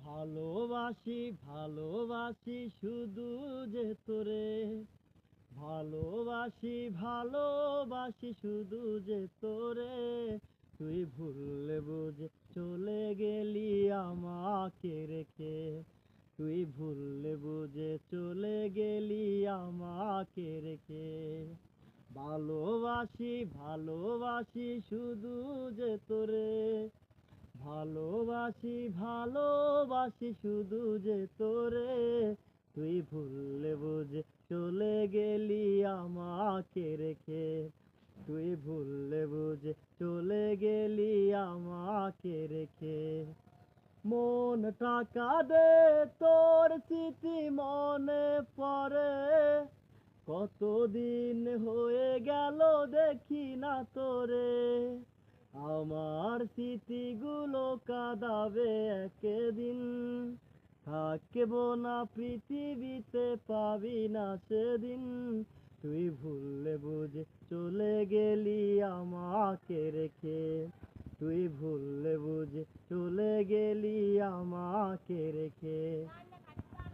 ভালোবাসি ভালোবাসি শুধু যে তোরে, ভালোবাসি ভালোবাসি শুধু যে তোরে। তুই ভুললে বুঝে চলে গেলি আমাকে রেখে, তুই ভুললে বুঝে চলে গেলি আমাকে রেখে। ভালোবাসি ভালোবাসি শুধু যে তোরে, ভালোবাসি ভালোবাসি শুধু যে তোরে। তুই ভুললে বুঝে চলে গেলি আমাকে রেখে, তুই ভুললে বুঝে চলে গেলি আমাকে রেখে। মন টাকা দে, তোর স্মৃতি মনে পড়ে, কতদিন হয়ে গেল দেখি না তোরে। আমার স্মৃতিগুলো কাঁদাবে একদিন, থাকবো না পৃথিবীতে পাবি না সেদিন। তুই ভুললে বুঝে চলে গেলি আমাকে রেখে, তুই ভুললে বুঝে চলে গেলি আমাকে রেখে।